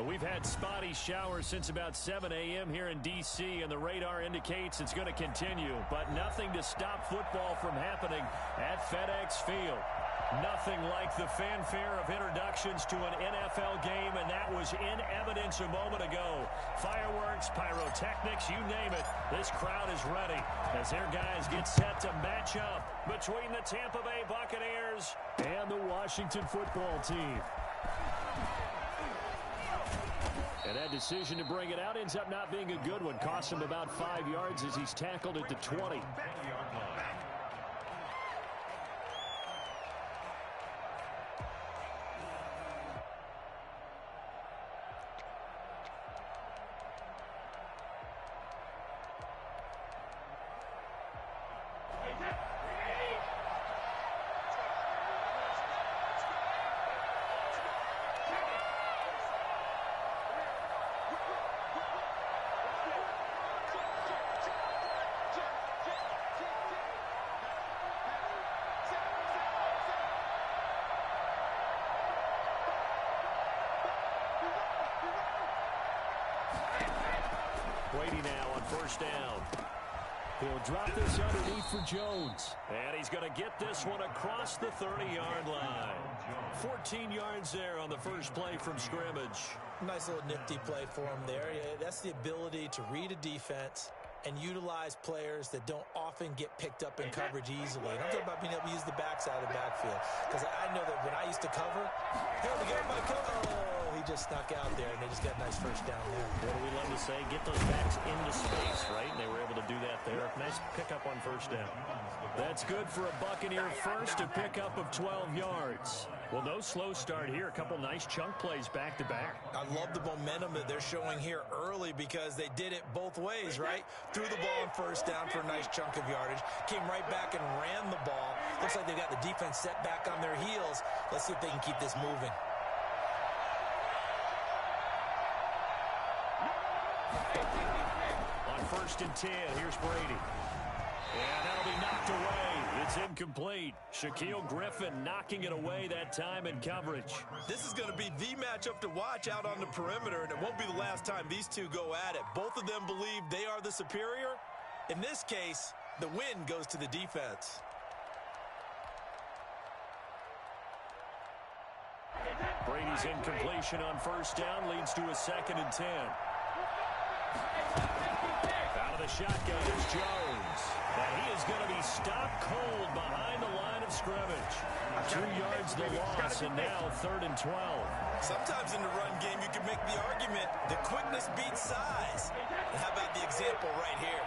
We've had spotty showers since about 7 a.m. here in D.C., and the radar indicates it's going to continue. But nothing to stop football from happening at FedEx Field. Nothing like the fanfare of introductions to an NFL game, and that was in evidence a moment ago. Fireworks, pyrotechnics, you name it. This crowd is ready as their guys get set to match up between the Tampa Bay Buccaneers and the Washington football team. And that decision to bring it out ends up not being a good one. Cost him about 5 yards as he's tackled at the 20. Brady now on first down. He'll drop this underneath for Jones. And he's going to get this one across the 30-yard line. 14 yards there on the first play from scrimmage. Nice little nifty play for him there. Yeah, that's the ability to read a defense and utilize players that don't often get picked up in coverage easily. And I'm talking about being able to use the backside of the backfield. Because I know that when I used to cover, here we go, he just snuck out there, and they just got a nice first down there. What do we love to say? Get those backs into space, right? And they were able to do that there. Nice pickup on first down. That's good for a Buccaneer first, a pickup of 12 yards. Well, no slow start here. A couple nice chunk plays back-to-back. I love the momentum that they're showing here early because they did it both ways, right? Threw the ball on first down for a nice chunk of yardage. Came right back and ran the ball. Looks like they got the defense set back on their heels. Let's see if they can keep this moving. On first and 10, here's Brady. And that'll be knocked away. It's incomplete. Shaquille Griffin knocking it away that time in coverage. This is going to be the matchup to watch out on the perimeter, and it won't be the last time these two go at it. Both of them believe they are the superior. In this case, the win goes to the defense. Brady's incompletion on first down leads to a 2nd and 10. Out of the shotgun is Jones. And he is going to be stopped cold behind the line of scrimmage. 2 yards the loss, and now 3rd and 12. Sometimes in the run game, you can make the argument that quickness beats size. And how about the example right here?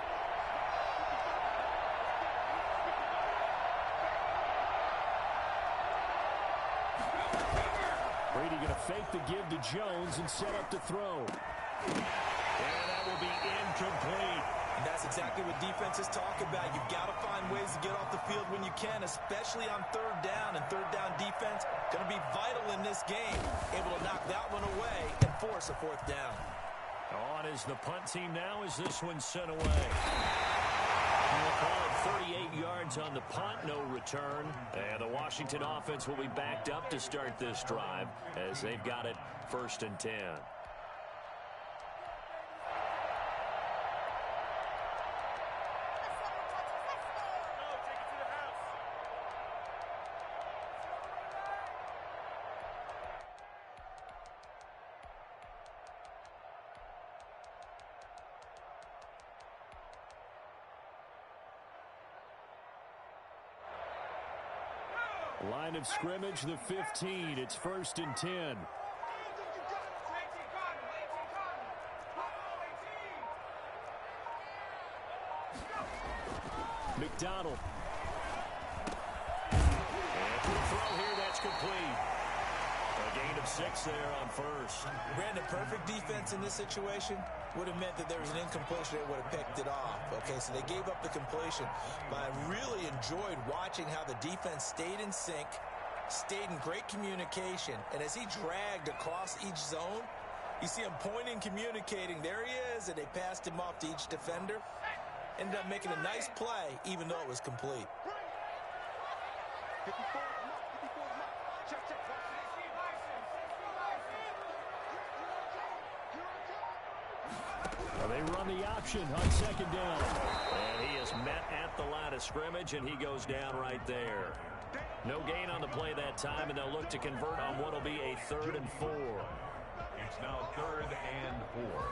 Brady going to fake the give to Jones and set up to throw. And that will be incomplete. And that's exactly what defenses talk about. You've got to find ways to get off the field when you can, especially on 3rd down. And 3rd down defense going to be vital in this game. Able to knock that one away and force a 4th down. On is the punt team now as this one's sent away. We'll call it 38 yards on the punt, no return. And the Washington offense will be backed up to start this drive as they've got it 1st and 10. Line of scrimmage, the 15. It's 1st and 10. McDonald. And for the throw here, that's complete. A gain of 6 there on first. Brandon, perfect defense in this situation would have meant that there was an incompletion that would have picked it off. Okay, so they gave up the completion. But I really enjoyed watching how the defense stayed in sync, stayed in great communication. And as he dragged across each zone, you see him pointing, communicating. There he is, and they passed him off to each defender. Ended up making a nice play, even though it was complete. They run the option on second down. And he is met at the line of scrimmage, and he goes down right there. No gain on the play that time, and they'll look to convert on what will be a 3rd and 4. It's now 3rd and 4.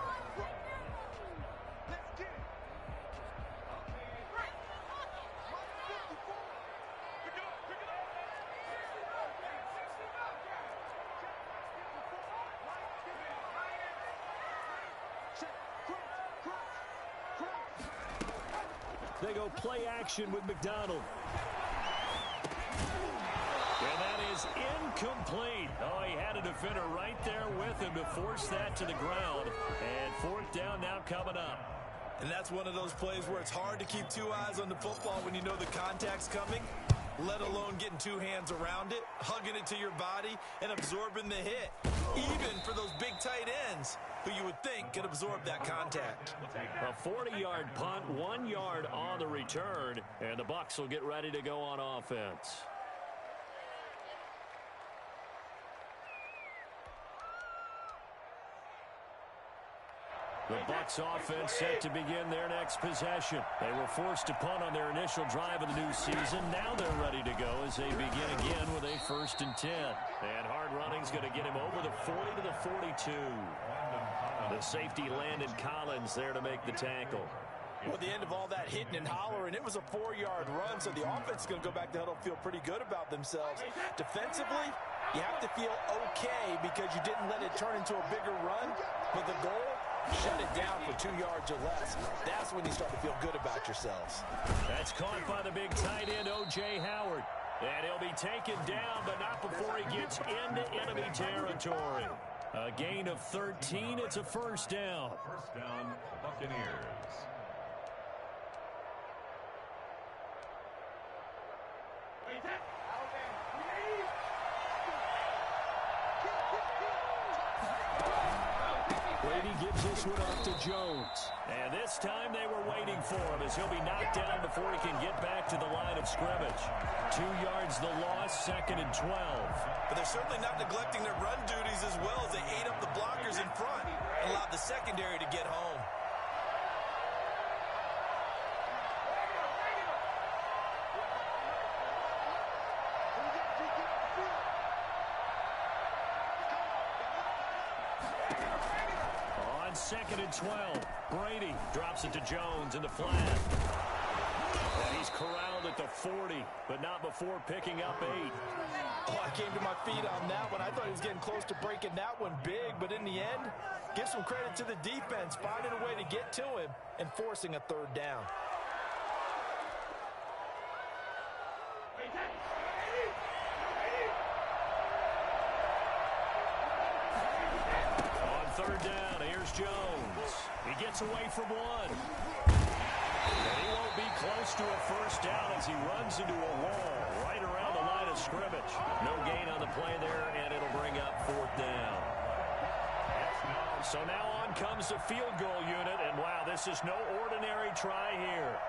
They go play action with McDonald. And that is incomplete. Oh, he had a defender right there with him to force that to the ground. And 4th down now coming up. And that's one of those plays where it's hard to keep 2 eyes on the football when you know the contact's coming, let alone getting 2 hands around it, hugging it to your body, and absorbing the hit. Even for those big tight ends who you would think could absorb that contact. A 40-yard punt, 1 yard on the return, and the Bucs will get ready to go on offense. The Bucs offense set to begin their next possession. They were forced to punt on their initial drive of the new season. Now they're ready to go as they begin again with a 1st and 10. And hard running's going to get him over the 40 to the 42. The safety Landon Collins there to make the tackle. Well, at the end of all that hitting and hollering, it was a 4-yard run, so the offense is going to go back to huddle, feel pretty good about themselves. Defensively, you have to feel okay because you didn't let it turn into a bigger run, but the goal, shut it down for 2 yards or less. That's when you start to feel good about yourselves. That's caught by the big tight end, O.J. Howard. And he'll be taken down, but not before he gets into enemy territory. A gain of 13. It's a 1st down. 1st down, Buccaneers. Brady gives this one off to Jones. And this time they were waiting for him as he'll be knocked down before he can get back to the line of scrimmage. 2 yards the loss, 2nd and 12. But they're certainly not neglecting their run duties as well as they ate up the blockers in front and allowed the secondary to get home. On 2nd and 12, Brady drops it to Jones in the flat. And he's corralled at the 40, but not before picking up 8. Oh, I came to my feet on that one. I thought he was getting close to breaking that one big, but in the end, give some credit to the defense, finding a way to get to him and forcing a 3rd down. On 3rd down, here's Jones. He gets away from one. And he won't be close to a 1st down as he runs into a wall right around the line of scrimmage. No gain on the play there, and it'll bring up 4th down. So now on comes the field goal unit, and wow, this is no ordinary try here.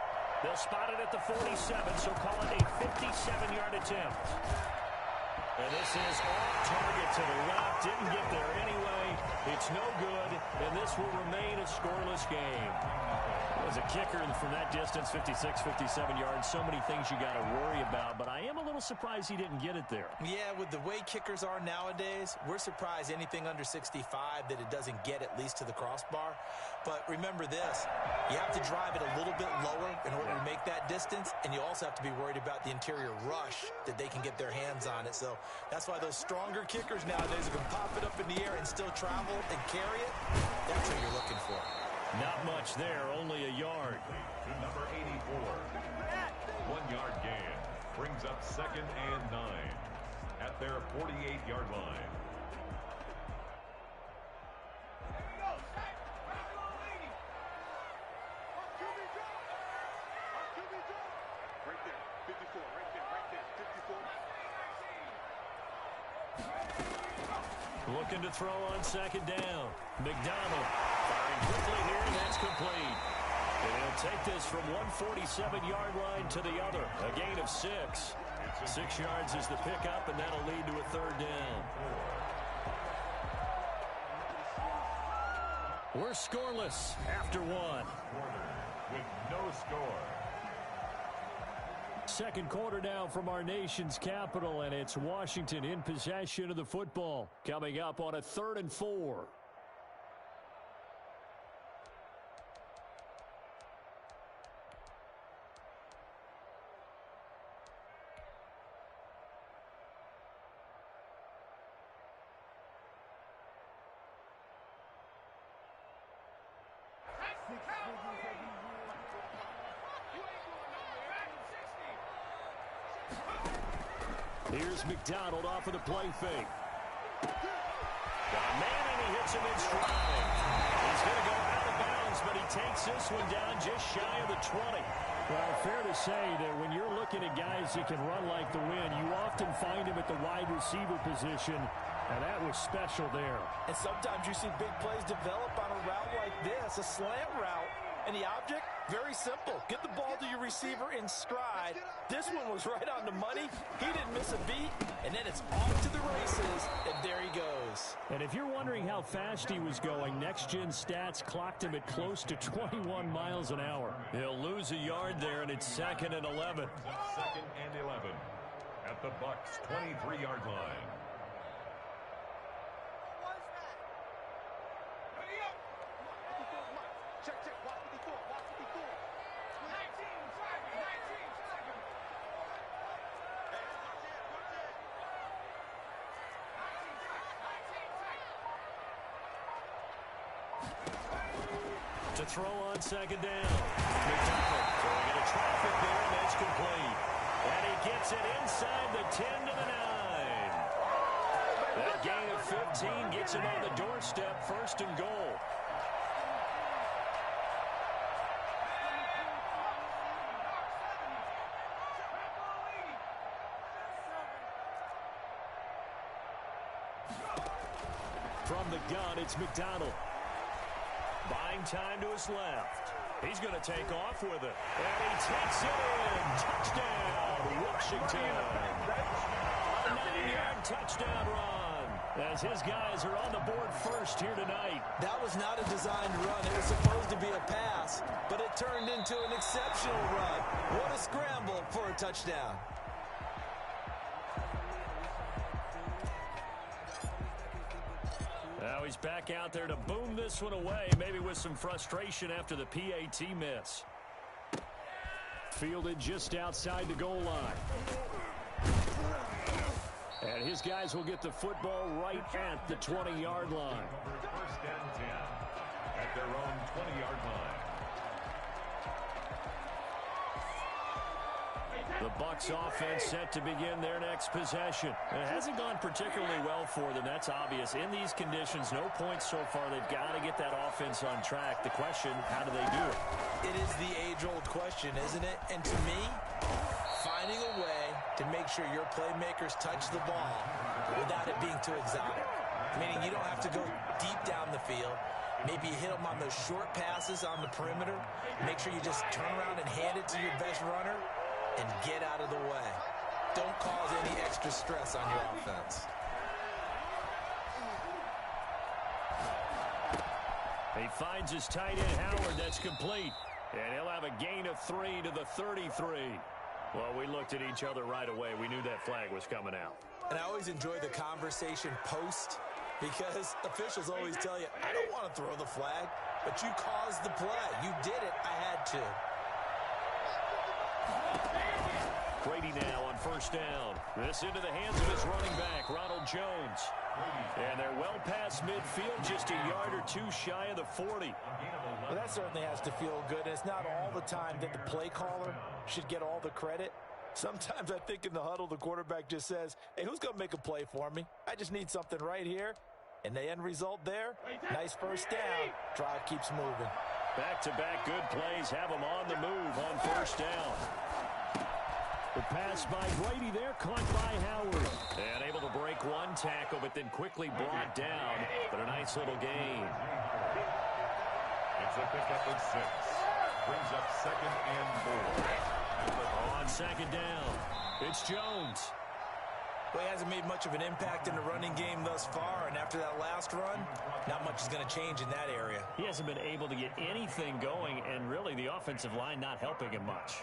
They'll spot it at the 47, so call it a 57-yard attempt. And this is off target to the left. Didn't get there anyway. It's no good, and this will remain a scoreless game. As a kicker from that distance, 56, 57 yards, so many things you got to worry about, but I am a little surprised he didn't get it there. Yeah, with the way kickers are nowadays, we're surprised anything under 65 that it doesn't get at least to the crossbar. But remember this, you have to drive it a little bit lower in order to make that distance, and you also have to be worried about the interior rush that they can get their hands on it. So that's why those stronger kickers nowadays can pop it up in the air and still travel and carry it. That's what you're looking for. Not much there, only a yard. To number 84. 1-yard gain brings up 2nd and 9 at their 48-yard line. Right there, 54, right there, 54. Looking to throw on 2nd down. McDonald firing quickly here, and that's complete. And he'll take this from 147-yard line to the other. A gain of 6. 6 yards is the pickup, and that'll lead to a 3rd down. We're scoreless after one. With no score. Second quarter now from our nation's capital, and it's Washington in possession of the football. Coming up on a 3rd and 4. Here's McDonald off of the play fake. Got a man, and he hits him in stride. He's going to go out of bounds, but he takes this one down just shy of the 20. Well, fair to say that when you're looking at guys that can run like the wind, you often find him at the wide receiver position, and that was special there. And sometimes you see big plays develop on a route like this, a slant route. And the object, very simple. Get the ball to your receiver in stride. This one was right on the money. He didn't miss a beat. And then it's off to the races, and there he goes. And if you're wondering how fast he was going, Next Gen Stats clocked him at close to 21 miles an hour. He'll lose a yard there, and it's 2nd and 11. 2nd and 11 at the Bucs' 23-yard line. To throw on 2nd down. McDonald throwing into traffic there, and that's complete. And he gets it inside the 10 to the 9. That gain of 15 gets him on the doorstep, 1st and goal. From the gun, it's McDonald. Buying time to his left. He's going to take off with it. And he takes it in. Touchdown, Washington. A 9-yard touchdown run. As his guys are on the board first here tonight. That was not a designed run. It was supposed to be a pass, but it turned into an exceptional run. What a scramble for a touchdown. Now he's back out there to boom this one away, maybe with some frustration after the PAT miss. Fielded just outside the goal line. And his guys will get the football right at the 20-yard line. 1st and 10 at their own 20-yard line. The Bucs offense set to begin their next possession. It hasn't gone particularly well for them. That's obvious. In these conditions, no points so far. They've got to get that offense on track. The question, how do they do it? It is the age-old question, isn't it? And to me, finding a way to make sure your playmakers touch the ball without it being too exotic. Meaning you don't have to go deep down the field. Maybe you hit them on those short passes on the perimeter. Make sure you just turn around and hand it to your best runner and get out of the way. Don't cause any extra stress on your offense. He finds his tight end, Howard. That's complete. And he'll have a gain of 3 to the 33. Well, we looked at each other right away. We knew that flag was coming out. And I always enjoy the conversation post, because officials always tell you, I don't want to throw the flag, but you caused the play. You did it. I had to. Brady now on 1st down. This into the hands of his running back, Ronald Jones. And they're well past midfield, just a yard or two shy of the 40. Well, that certainly has to feel good. And it's not all the time that the play caller should get all the credit. Sometimes I think in the huddle, the quarterback just says, hey, who's going to make a play for me? I just need something right here. And the end result there, nice 1st down. Drive keeps moving. Back-to-back good plays have him on the move on 1st down. The pass by Brady there, caught by Howard. And able to break one tackle, but then quickly brought down. But a nice little gain. It's a pickup of 6. Brings up 2nd and 4. On 2nd down, it's Jones. Well, he hasn't made much of an impact in the running game thus far, and after that last run, not much is going to change in that area. He hasn't been able to get anything going, and really the offensive line not helping him much.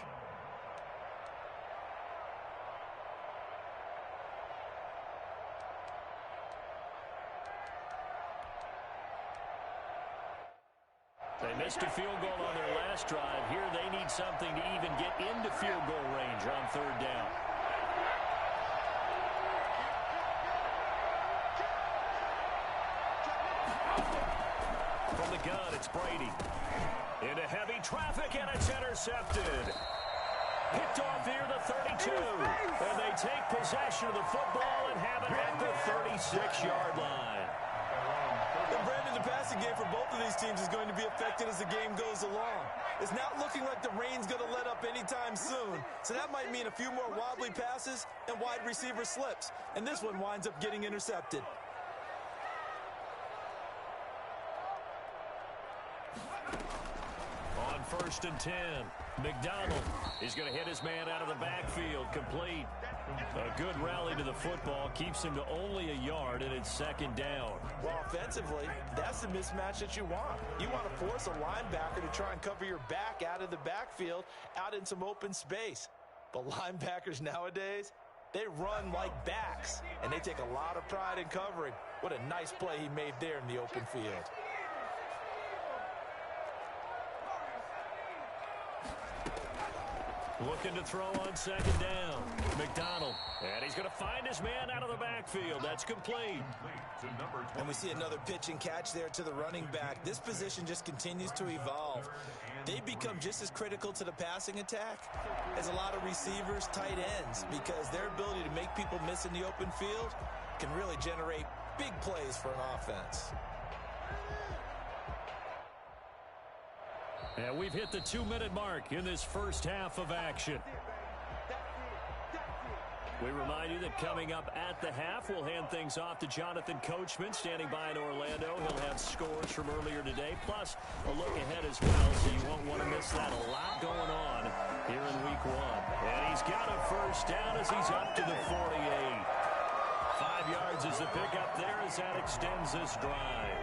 They missed a field goal on their last drive. Here they need something to even get into field goal range on third down. From the gun, it's Brady. Into heavy traffic, and it's intercepted. Picked off near the 32. And they take possession of the football and have it at the 36-yard line. And Brandon, the passing game for both of these teams is going to be affected as the game goes along. It's not looking like the rain's going to let up anytime soon. So that might mean a few more wobbly passes and wide receiver slips. And this one winds up getting intercepted. On 1st and 10, McDonald is going to hit his man out of the backfield, complete. A good rally to the football keeps him to only a yard, and it's 2nd down. Well, offensively, that's the mismatch that you want. You want to force a linebacker to try and cover your back out of the backfield, out in some open space. But linebackers nowadays, they run like backs, and they take a lot of pride in covering. What a nice play he made there in the open field. Looking to throw on 2nd down. McDonald. And he's going to find his man out of the backfield. That's complete. And we see another pitch and catch there to the running back. This position just continues to evolve. They become just as critical to the passing attack as a lot of receivers, tight ends, because their ability to make people miss in the open field can really generate big plays for an offense. And we've hit the 2-minute mark in this first half of action. We remind you that coming up at the half, we'll hand things off to Jonathan Coachman, standing by in Orlando. He'll have scores from earlier today, plus a look ahead as well, so you won't want to miss that. A lot going on here in Week 1. And he's got a first down as he's up to the 48. 5 yards is the pickup there as that extends this drive.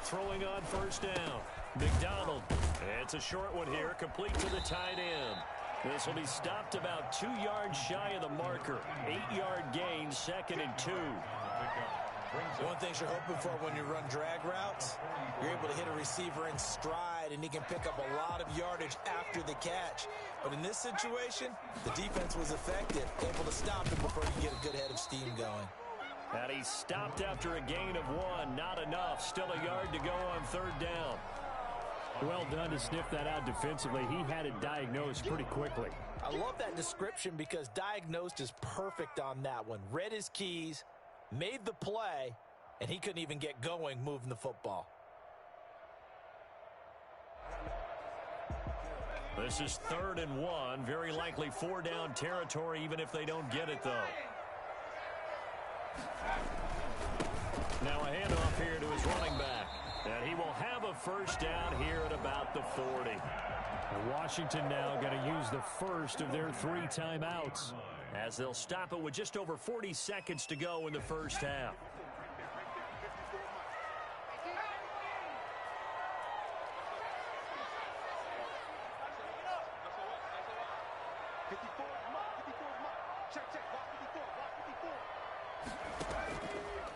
Throwing on 1st down. McDonald. It's a short one here, complete to the tight end. This will be stopped about 2 yards shy of the marker. 8-yard gain, 2nd and 2. One of the things you're hoping for when you run drag routes, you're able to hit a receiver in stride, and he can pick up a lot of yardage after the catch. But in this situation, the defense was effective, able to stop him before you get a good head of steam going. And he stopped after a gain of 1. Not enough. Still a yard to go on 3rd down. Well done to sniff that out defensively. He had it diagnosed pretty quickly. I love that description because diagnosed is perfect on that one. Read his keys, made the play, and he couldn't even get going moving the football. This is 3rd and 1. Very likely 4-down territory, even if they don't get it, though. Now a handoff here to his running back. And he will have a first down here at about the 40. And Washington now going to use the first of their 3 timeouts, as they'll stop it with just over 40 seconds to go in the first half.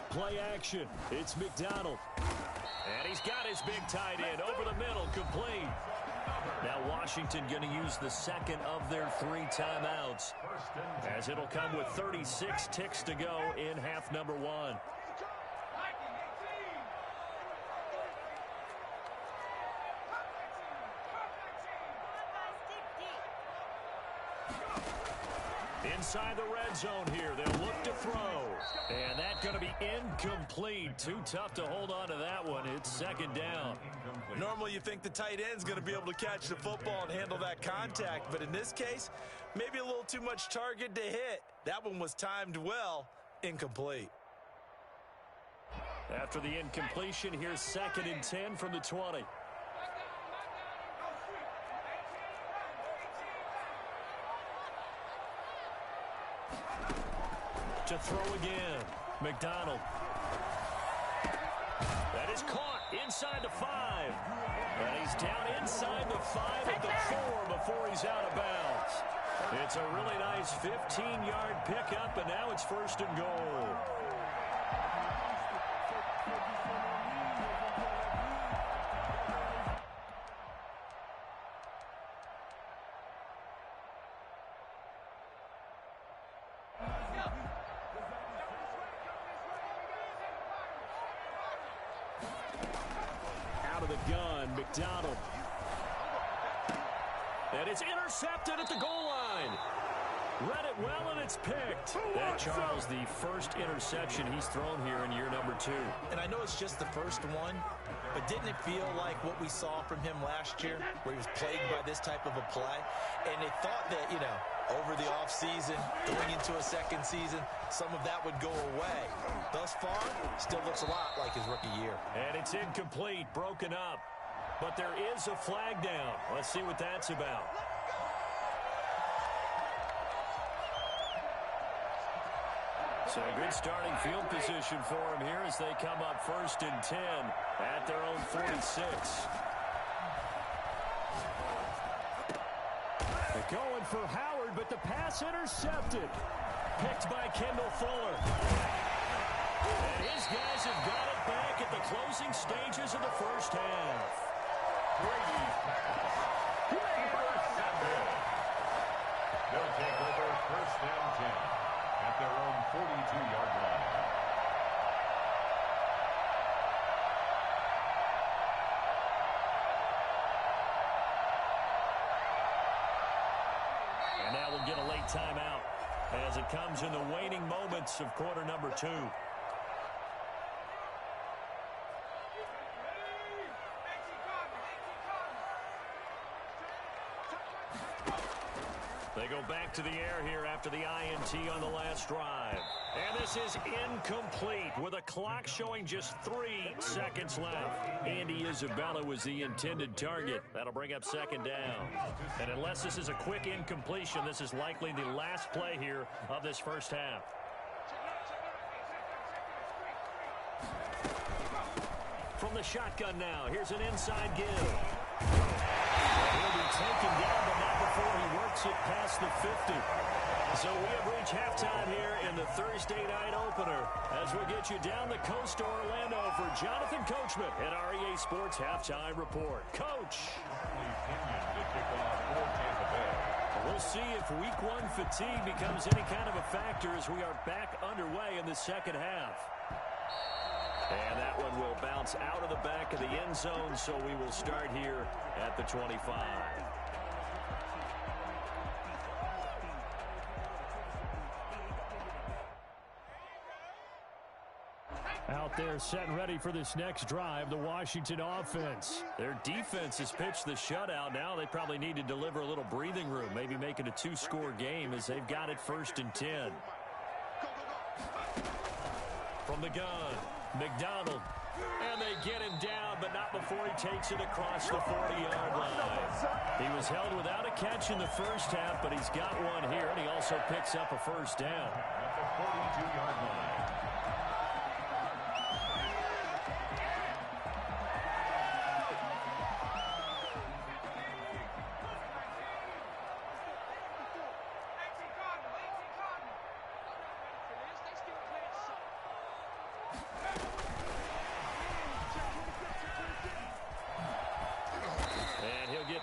Play action. It's McDonald. And he's got his big tight end over the middle, complete. Now Washington going to use the 2nd of their 3 timeouts, as it'll come with 36 ticks to go in half number 1. Inside the red zone here, they'll look to throw. And that's going to be incomplete. Too tough to hold on to that one. It's 2nd down. Normally you think the tight end's going to be able to catch the football and handle that contact, but in this case, maybe a little too much target to hit. That one was timed well, incomplete. After the incompletion, here's 2nd and 10 from the 20. To throw again. McDonald. That is caught inside the 5. And he's down inside the 5 at the 4 before he's out of bounds. It's a really nice 15-yard pickup, and now it's 1st and goal. Out of the gun, McDonald. And it's intercepted at the goal line. Read it well, and it's picked. That, Charles, the first interception he's thrown here in year number 2. And I know it's just the first one, but didn't it feel like what we saw from him last year, where he was plagued by this type of a play? And they thought that, you know, over the offseason, going into a second season, some of that would go away. Thus far, still looks a lot like his rookie year. And it's incomplete, broken up. But there is a flag down. Let's see what that's about. So a good starting field position for him here as they come up 1st and 10 at their own 46. They're going for Howard, but the pass intercepted. Picked by Kendall Fuller. And his guys have got it back at the closing stages of the first half. They'll take over 1st and 10 at their own 42-yard line. And now we'll get a late timeout as it comes in the waning moments of quarter number 2. They go back to the air here after the INT on the last drive. And this is incomplete with a clock showing just 3 seconds left. Andy Isabella was the intended target. That'll bring up 2nd down. And unless this is a quick incompletion, this is likely the last play here of this first half. From the shotgun now, here's an inside give. He'll be taken down, but not before he works it past the 50. So we have reached halftime here in the Thursday night opener as we'll get you down the coast to Orlando for Jonathan Coachman at REA Sports Halftime Report. Coach. We'll see if week 1 fatigue becomes any kind of a factor as we are back underway in the second half. And that one will bounce out of the back of the end zone, so we will start here at the 25. Out there set and ready for this next drive, the Washington offense. Their defense has pitched the shutout. Now they probably need to deliver a little breathing room, maybe make it a 2-score game as they've got it 1st and 10. From the gun. McDonald, and they get him down, but not before he takes it across the 40-yard line. He was held without a catch in the first half, but he's got one here, and he also picks up a 1st down. At the 42-yard line.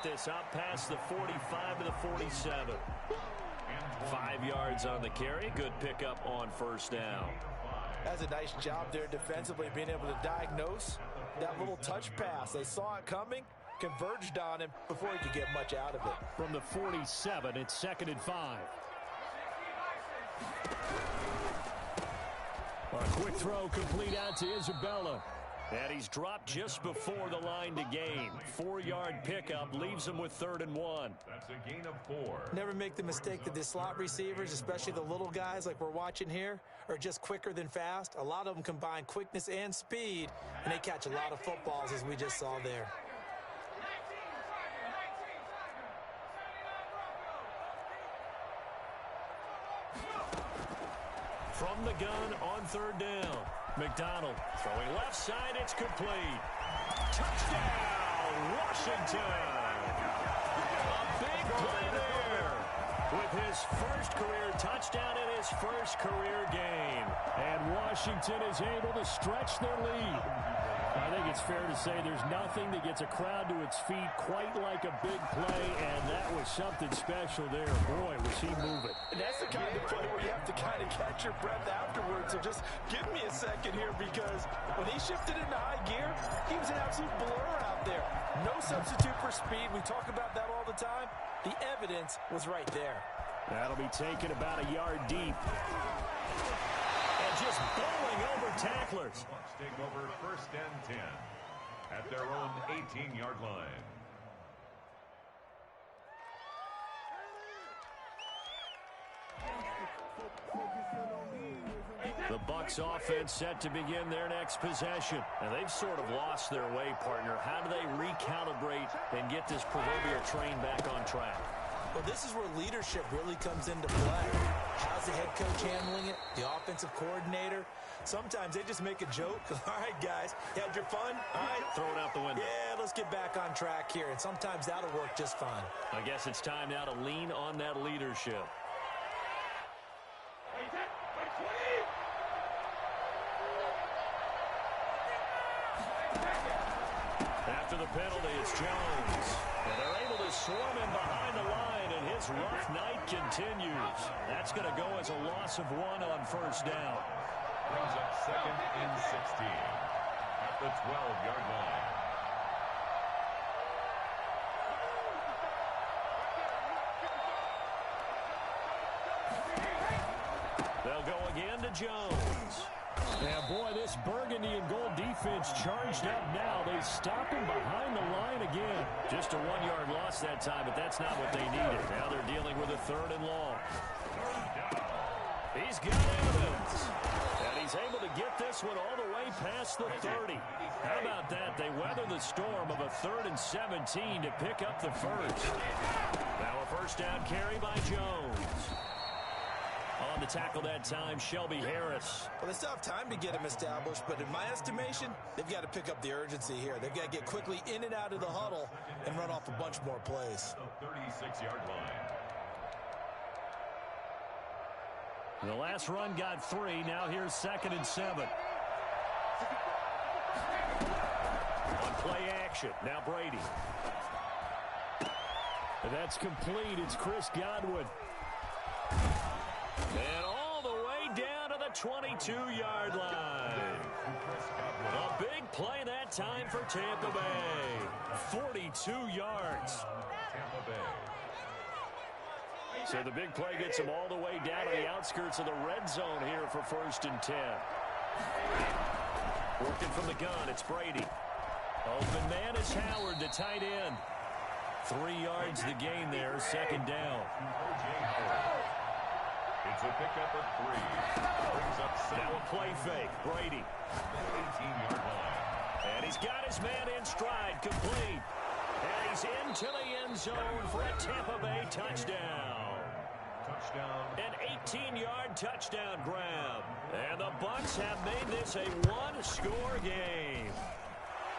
This up past the 45 to the 47. 5 yards on the carry. Good pickup on 1st down. That's a nice job there defensively, being able to diagnose that little touch pass. They saw it coming, converged on him before he could get much out of it. From the 47, it's 2nd and 5. A quick throw complete out to Isabella. And he's dropped just before the line to gain. 4-yard pickup leaves them with 3rd and 1. That's a gain of 4. Never make the mistake that the slot receivers, especially the little guys like we're watching here, are just quicker than fast. A lot of them combine quickness and speed, and they catch a lot of footballs, as we just saw there. From the gun on 3rd down. McDonald throwing left side. It's complete. Touchdown, Washington. A big play there with his first career touchdown in his first career game. And Washington is able to stretch their lead. I think it's fair to say there's nothing that gets a crowd to its feet quite like a big play, and that was something special there. Boy, was he moving. And that's the kind of play where you have to kind of catch your breath afterwards. So just give me a second here, because when he shifted into high gear, he was an absolute blur out there. No substitute for speed. We talk about that all the time. The evidence was right there. That'll be taken about a yard deep. And just bowling over tacklers. Bucks take over 1st and 10 at their own 18-yard line. The Bucks offense set to begin their next possession. And they've sort of lost their way, partner. How do they recalibrate and get this proverbial train back on track? Well, this is where leadership really comes into play. How's the head coach handling it? The offensive coordinator? Sometimes they just make a joke. All right, guys, you had your fun? All right. Throw it out the window. Yeah, let's get back on track here. And sometimes that'll work just fine. I guess it's time now to lean on that leadership. After the penalty, it's Jones. And they're able to swarm him behind the line, and his rough night continues. That's going to go as a loss of 1 on 1st down. Brings up 2nd and 16 at the 12-yard line. They'll go again to Jones. Now, boy, this burgundy and gold defense charged up now. They stop him behind the line again. Just a 1-yard loss that time, but that's not what they needed. Now they're dealing with a 3rd and long. He's got Evans. And he's able to get this one all the way past the 30. How about that? They weather the storm of a 3rd and 17 to pick up the first. Now a 1st down carry by Jones. On the tackle that time, Shelby Harris. Well, they still have time to get him established, but in my estimation, they've got to pick up the urgency here. They've got to get quickly in and out of the huddle and run off a bunch more plays. The 36-yard line. The last run got 3. Now here's 2nd and 7. On play action. Now Brady. And that's complete. It's Chris Godwin. And all the way down to the 22-yard line. A big play that time for Tampa Bay. 42 yards. Tampa Bay. So the big play gets them all the way down to the outskirts of the red zone here for 1st and 10. Working from the gun, it's Brady. Open man is Howard, the tight end. 3 yards the gain there, 2nd down. It's a pickup of 3. Brings up 7. Now a play fake. Brady. 18-yard line. And he's got his man in stride, complete. And he's into the end zone for a Tampa Bay touchdown. Touchdown. An 18-yard touchdown grab. And the Bucks have made this a 1-score game.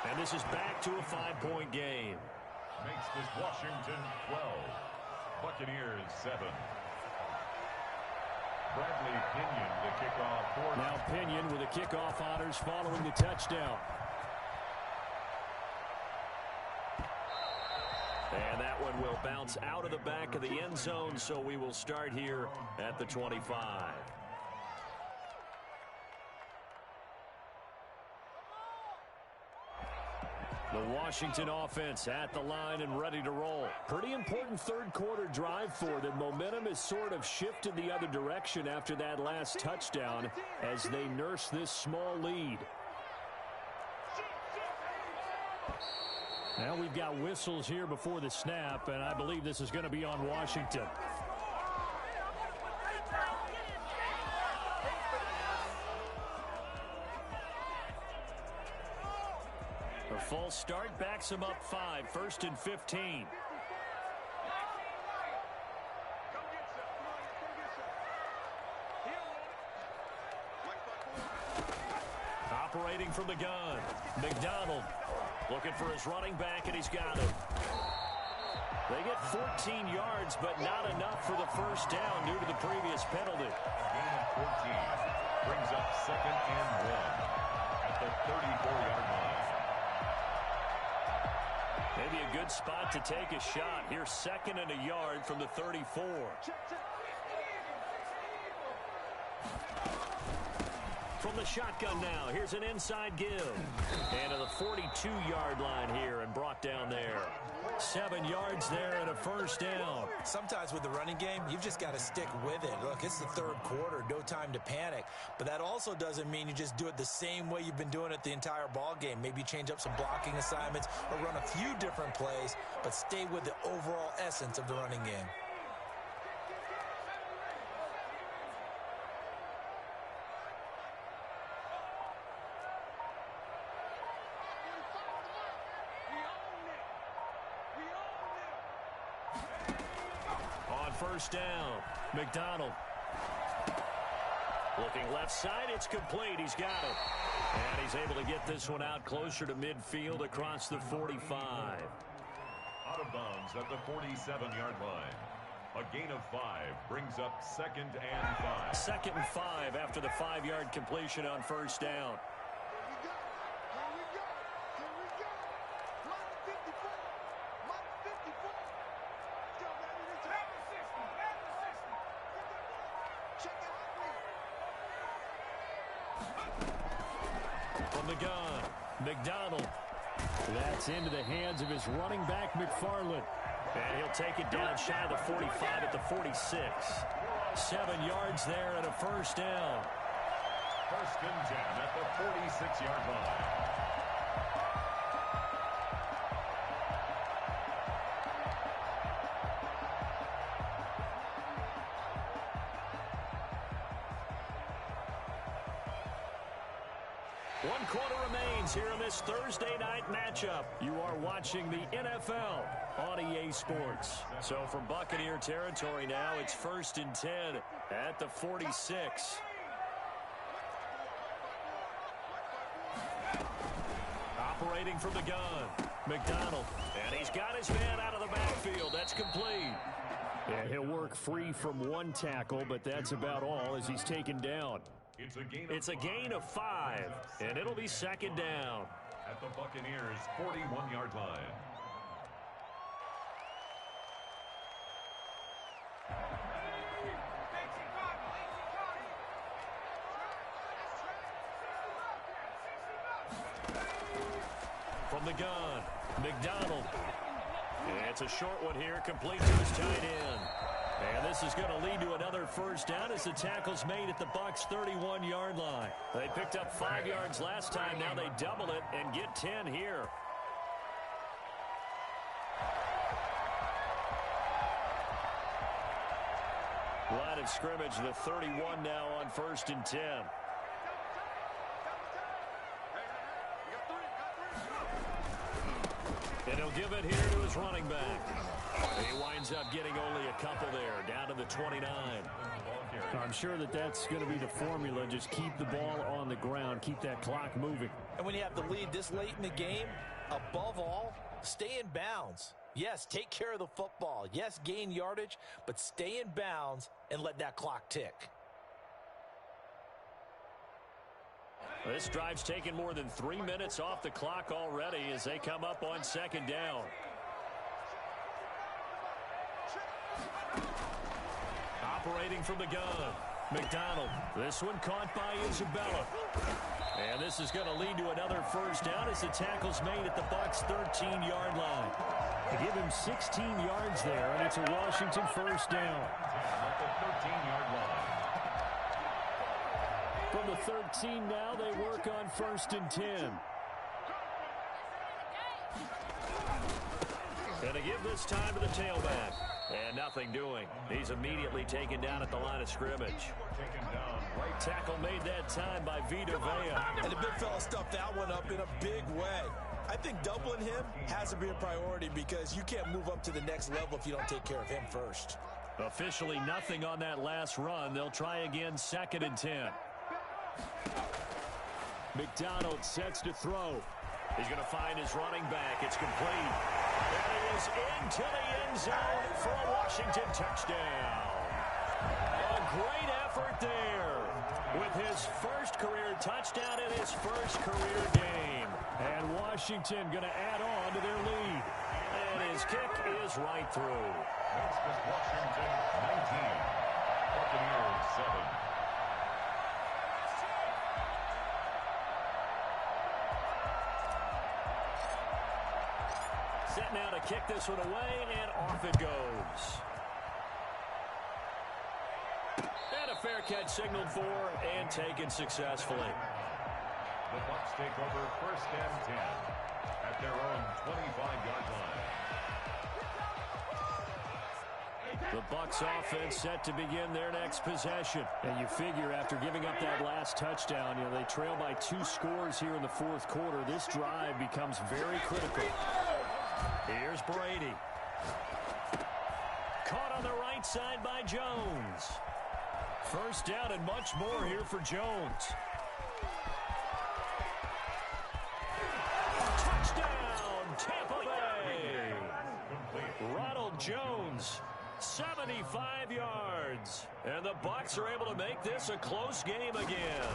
And this is back to a 5-point game. Makes this Washington 12. Buccaneers 7. Bradley Pinion, the kickoff for. Now Pinion with the kickoff honors following the touchdown. And that one will bounce out of the back of the end zone, so we will start here at the 25. The Washington offense at the line and ready to roll. Pretty important 3rd quarter drive for them. Momentum has sort of shifted the other direction after that last touchdown as they nurse this small lead. Now we've got whistles here before the snap, and I believe this is going to be on Washington. A false start backs him up 5, 1st and 15. Operating from the gun, McDonald looking for his running back, and he's got it. They get 14 yards, but not enough for the first down due to the previous penalty. Gain of 14 brings up 2nd and 1 at the 34-yard line. Maybe a good spot to take a shot. Here's 2nd and a yard from the 34. From the shotgun now, here's an inside give. And to the 42-yard line here and brought down there. 7 yards there and a first down. Sometimes with the running game, you've just got to stick with it. Look, it's the 3rd quarter, no time to panic. But that also doesn't mean you just do it the same way you've been doing it the entire ball game. Maybe change up some blocking assignments or run a few different plays, but stay with the overall essence of the running game. First down, McDonald. Looking left side, it's complete. He's got it. And he's able to get this one out closer to midfield across the 45. Out of bounds at the 47-yard line. A gain of 5 brings up 2nd and 5. 2nd and 5 after the 5-yard completion on first down. From the gun, McDonald. That's into the hands of his running back, McFarland. And he'll take it down shy of the 45 at the 46. 7 yards there and a first down. 1st and 10 at the 46-yard line. One quarter remains here in this Thursday night matchup. You are watching the NFL on EA Sports. So from Buccaneer territory now, it's 1st and 10 at the 46. Operating from the gun, McDonald. And he's got his man out of the backfield. That's complete. And he'll work free from one tackle, but that's about all as he's taken down. It's a gain of 5, and it'll be 2nd down. At the Buccaneers' 41-yard line. From the gun, McDonald. It's a short one here, complete to his tight end. And this is going to lead to another first down as the tackle's made at the Bucs' 31-yard line. They picked up 5 yards last time. Now they double it and get 10 here. Line of scrimmage, the 31 now on 1st and 10. And he'll give it here to his running back. He winds up getting only a couple there, down to the 29. I'm sure that's going to be the formula. Just keep the ball on the ground, keep that clock moving. And when you have the lead this late in the game, above all, stay in bounds. Yes, take care of the football. Yes, gain yardage, but stay in bounds and let that clock tick. This drive's taken more than 3 minutes off the clock already as they come up on 2nd down. Operating from the gun, McDonald. This one caught by Isabella. And this is going to lead to another first down as the tackle's made at the Bucs' 13-yard line. They give him 16 yards there, and it's a Washington first down. At the 13-yard line. From the 13 now, they work on 1st and 10. to give this time to the tailback. And nothing doing. He's immediately taken down at the line of scrimmage. Taken down. Right tackle made that time by Vita Vea. And the big fella stuffed that one up in a big way. I think doubling him has to be a priority because you can't move up to the next level if you don't take care of him first. Officially nothing on that last run. They'll try again, 2nd and 10. McDonald sets to throw. He's going to find his running back. It's complete. And it is into the end zone for a Washington touchdown. A great effort there with his first career touchdown in his first career game. And Washington going to add on to their lead. And his kick is right through. Makes this Washington 19. Buccaneers 7. Set now to kick this one away, and off it goes. And a fair catch signaled for and taken successfully. The Bucs take over 1st and 10 at their own 25-yard line. The Bucs offense set to begin their next possession. And you figure after giving up that last touchdown, they trail by 2 scores here in the 4th quarter. This drive becomes very critical. Here's Brady. Caught on the right side by Jones. First down and much more here for Jones. Touchdown, Tampa Bay. Ronald Jones, 75 yards. And the Bucs are able to make this a close game again.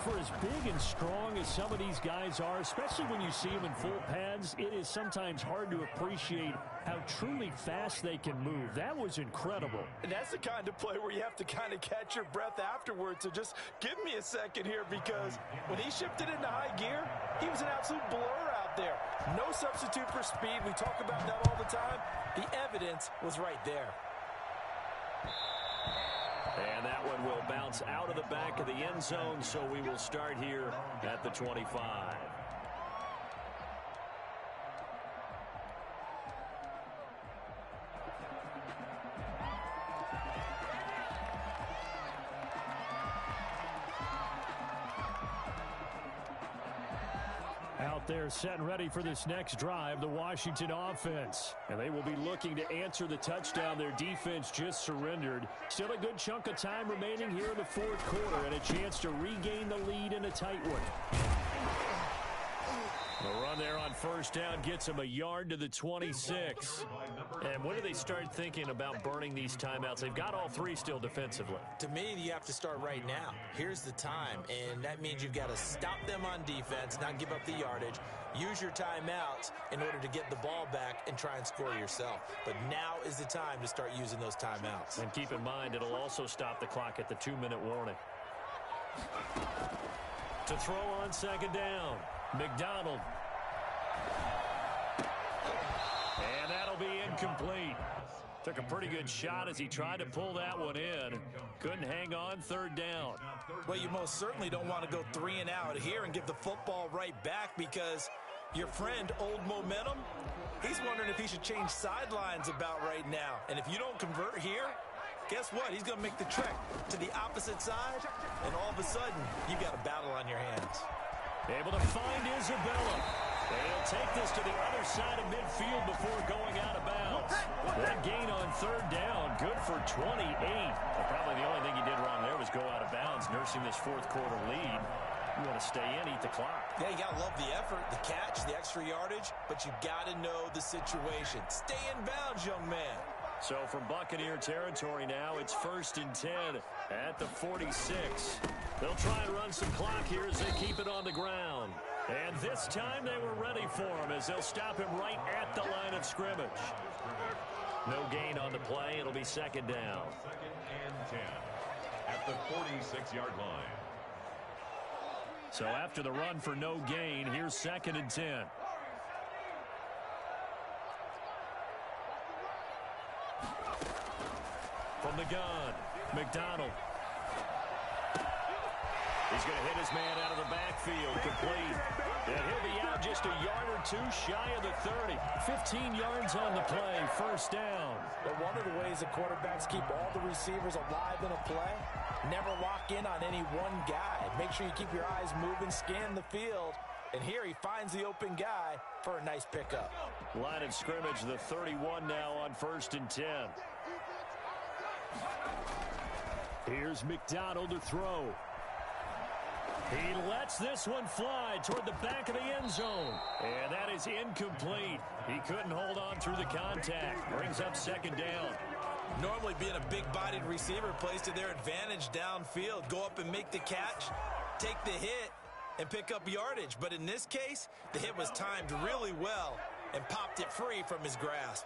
For as big and strong as some of these guys are, especially when you see them in full pads, it is sometimes hard to appreciate how truly fast they can move. That was incredible. And that's the kind of play where you have to kind of catch your breath afterwards. So just give me a second here, because when he shifted into high gear, he was an absolute blur out there. No substitute for speed. We talk about that all the time. The evidence was right there. And that one will bounce out of the back of the end zone, so we will start here at the 25. Out there set and ready for this next drive, the Washington offense. And they will be looking to answer the touchdown their defense just surrendered. Still a good chunk of time remaining here in the 4th quarter and a chance to regain the lead in a tight one. The run there on first down gets them a yard to the 26. And when do they start thinking about burning these timeouts? They've got all 3 still defensively. To me, you have to start right now. Here's the time, and that means you've got to stop them on defense, not give up the yardage. Use your timeouts in order to get the ball back and try and score yourself. But now is the time to start using those timeouts. And keep in mind, it'll also stop the clock at the 2-minute warning. To throw on 2nd down, McDonald. And that'll be incomplete. Took a pretty good shot as he tried to pull that one in. Couldn't hang on, 3rd down. Well, you most certainly don't want to go 3 and out here and give the football right back, because your friend, Old Momentum, he's wondering if he should change sidelines about right now. And if you don't convert here, guess what? He's going to make the trek to the opposite side, and all of a sudden, you got a battle on your hands. Able to find Isabella. They'll take this to the other side of midfield before going out of bounds. That gain on 3rd down, good for 28. Well, probably the only thing he did wrong there was go out of bounds, nursing this 4th quarter lead. You want to stay in, eat the clock. Yeah, you got to love the effort, the catch, the extra yardage, but you got to know the situation. Stay in bounds, young man. So from Buccaneer territory now, it's 1st and 10 at the 46. They'll try and run some clock here as they keep it on the ground. And this time they were ready for him as they'll stop him right at the line of scrimmage. No gain on the play. It'll be 2nd down. 2nd and 10 at the 46-yard line. So after the run for no gain, here's 2nd and 10. From the gun, McDonald. He's going to hit his man out of the backfield, complete. And he'll be out just a yard or two shy of the 30. 15 yards on the play, first down. But one of the ways that quarterbacks keep all the receivers alive in a play, never lock in on any one guy. Make sure you keep your eyes moving, scan the field. And here he finds the open guy for a nice pickup. Line of scrimmage, the 31 now on 1st and 10. Here's McDonald to throw. He lets this one fly toward the back of the end zone. And that is incomplete. He couldn't hold on through the contact. Brings up 2nd down. Normally being a big-bodied receiver plays to their advantage downfield. Go up and make the catch, take the hit, and pick up yardage. But in this case, the hit was timed really well and popped it free from his grasp.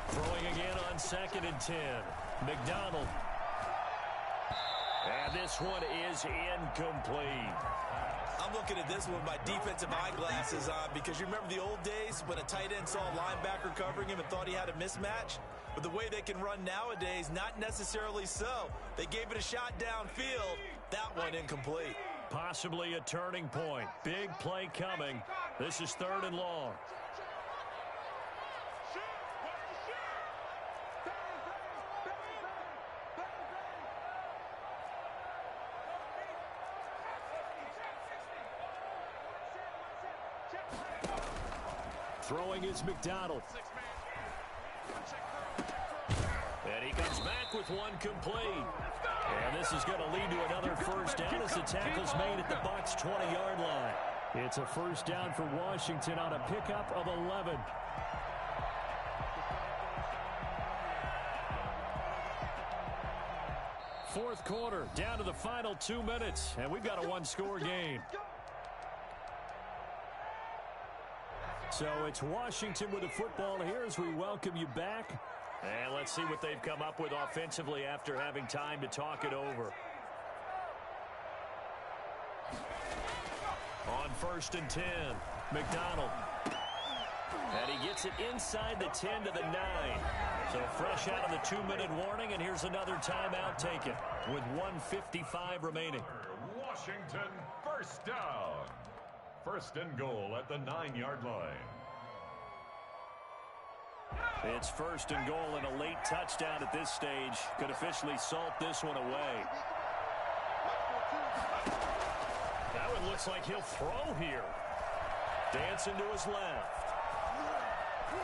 Throwing again on 2nd and 10. McDonald. And this one is incomplete. I'm looking at this one with my defensive eyeglasses on because you remember the old days when a tight end saw a linebacker covering him and thought he had a mismatch? But the way they can run nowadays, not necessarily so. They gave it a shot downfield. That one incomplete. Possibly a turning point. Big play coming. This is 3rd and long. Throwing is McDonald. And he comes back with one complete. And this is going to lead to another first down as the tackle's made at the Bucs' 20-yard line. It's a first down for Washington on a pickup of 11. Fourth quarter, down to the final 2 minutes, and we've got a one-score game. So it's Washington with the football here as we welcome you back. And let's see what they've come up with offensively after having time to talk it over. On 1st and 10, McDonald. And he gets it inside the 10 to the 9. So fresh out of the 2-minute warning, and here's another timeout taken with 1:55 remaining. Washington, first down. 1st and goal at the 9-yard line. It's 1st and goal and a late touchdown at this stage. Could officially salt this one away. That one looks like he'll throw here. Dancing to his left.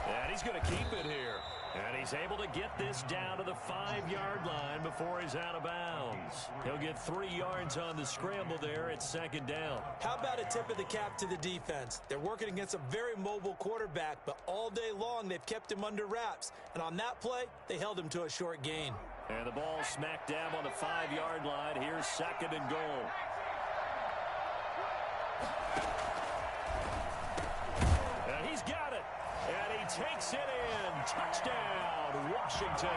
And he's going to keep it here. And he's able to get this down to the 5-yard line before he's out of bounds. He'll get 3 yards on the scramble there at 2nd down. How about a tip of the cap to the defense? They're working against a very mobile quarterback, but all day long they've kept him under wraps. And on that play, they held him to a short gain. And the ball smack dab on the 5-yard line. Here's 2nd and goal. And he's got it. And he takes it in. Touchdown, Washington.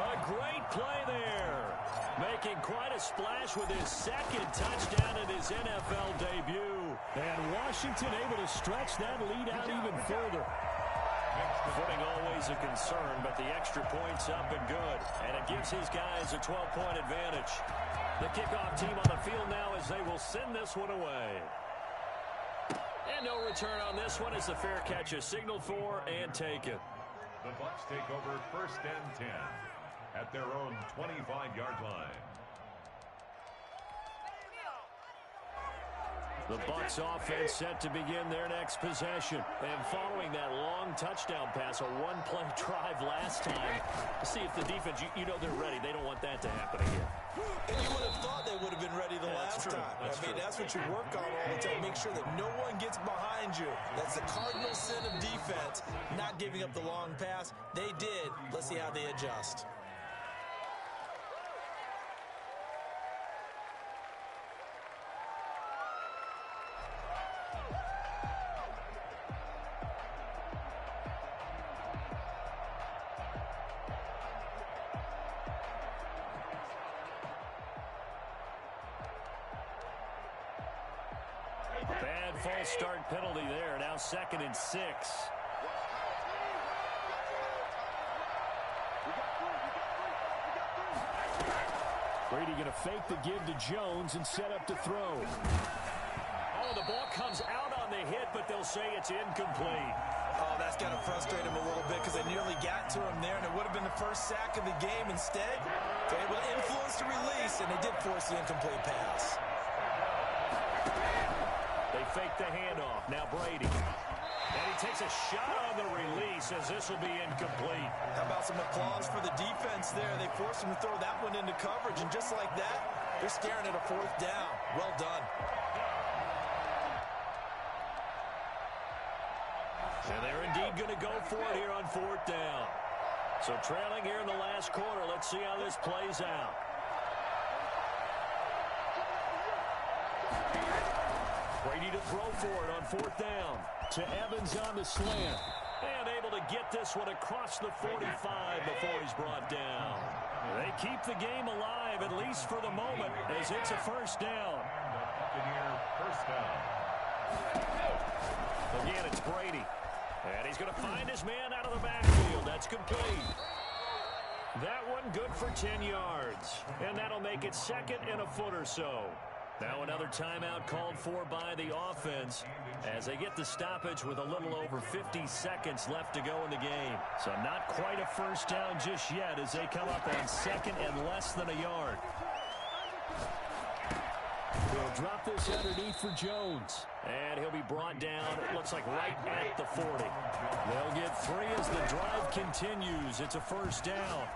A great play there. Making quite a splash with his 2nd touchdown in his NFL debut. And Washington able to stretch that lead out even further. Footing always a concern, but the extra point's up and good. And it gives his guys a 12-point advantage. The kickoff team on the field now as they will send this one away. And no return on this one as the fair catch is signaled for and taken. The Bucs take over 1st and 10 at their own 25-yard line. The Bucs offense set to begin their next possession. And following that long touchdown pass, a one-play drive last time, to see if the defense, you know they're ready. They don't want that to happen again. And you would have thought they would have been ready the last time. That's what you work on all the time. Make sure that no one gets behind you. That's the cardinal sin of defense, not giving up the long pass. They did. Let's see how they adjust. Bad false start penalty there. Now 2nd and 6. Brady going to fake the give to Jones and set up to throw. Oh, the ball comes out on the hit, but they'll say it's incomplete. Oh, that's got to frustrate him a little bit because they nearly got to him there, and it would have been the first sack of the game. Instead, they're able to influence the release, and they did force the incomplete pass. They fake the handoff. Now Brady. And he takes a shot on the release as this will be incomplete. How about some applause for the defense there? They forced him to throw that one into coverage, and just like that, they're staring at a 4th down. Well done. And they're indeed going to go for it here on 4th down. So trailing here in the last quarter. Let's see how this plays out. Brady to throw for it on 4th down. To Evans on the slant. And able to get this one across the 45 before he's brought down. They keep the game alive, at least for the moment, as it's a 1st down. Buccaneer 1st down. Again, it's Brady. And he's going to find his man out of the backfield. That's complete. That one good for 10 yards. And that'll make it 2nd and a foot or so. Now another timeout called for by the offense as they get the stoppage with a little over 50 seconds left to go in the game. So not quite a 1st down just yet as they come up on 2nd and less than a yard. They'll drop this underneath for Jones. And he'll be brought down, it looks like right at the 40. They'll get 3 as the drive continues. It's a 1st down.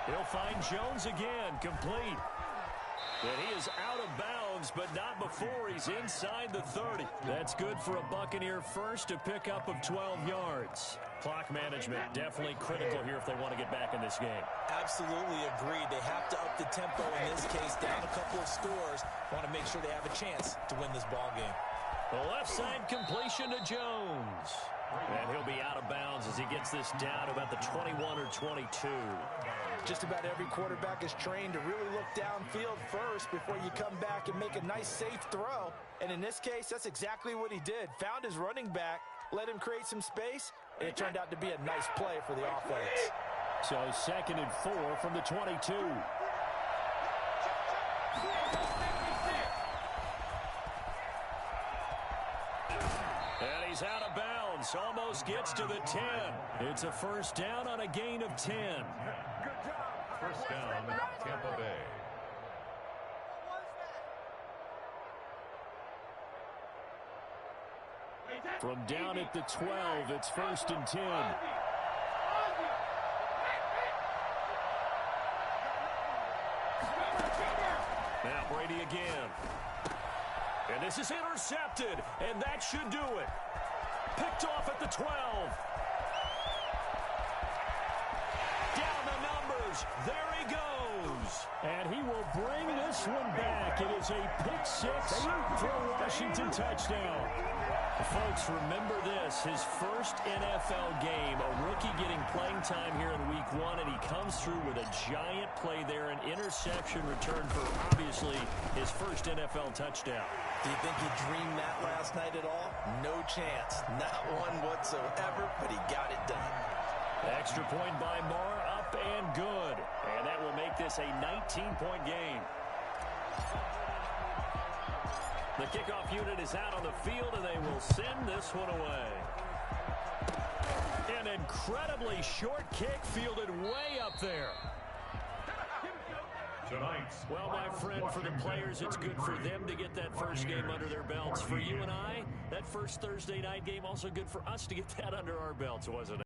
He'll find Jones again, complete. And he is out of bounds, but not before he's inside the 30. That's good for a Buccaneer first, a pickup of 12 yards. Clock management definitely critical here if they want to get back in this game. Absolutely agreed. They have to up the tempo in this case, down a couple of scores. Want to make sure they have a chance to win this ball game. The left side completion to Jones. And he'll be out of bounds as he gets this down to about the 21 or 22. Just about every quarterback is trained to really look downfield first before you come back and make a nice, safe throw. And in this case, that's exactly what he did. Found his running back, let him create some space, and it turned out to be a nice play for the offense. So 2nd and 4 from the 22. And he's out of bounds. Almost gets to the 10. It's a 1st down on a gain of 10. 1st down, Tampa Bay. From down at the 12, it's 1st and 10. Now Brady again. And this is intercepted, and that should do it. Picked off at the 12. Down the numbers. There he goes. And he will bring this one back. It is a pick 6 for a Washington touchdown. Folks, remember this, his first NFL game, a rookie getting playing time here in week 1, and he comes through with a giant play there, an interception return for, obviously, his first NFL touchdown. Do you think he dreamed that last night at all? No chance. Not one whatsoever, but he got it done. Extra point by Marr, up and good. And that will make this a 19-point game. The kickoff unit is out on the field, and they will send this one away. An incredibly short kick fielded way up there. Well, my friend, for the players, it's good for them to get that first game under their belts. For you and I, that first Thursday night game, also good for us to get that under our belts, wasn't it?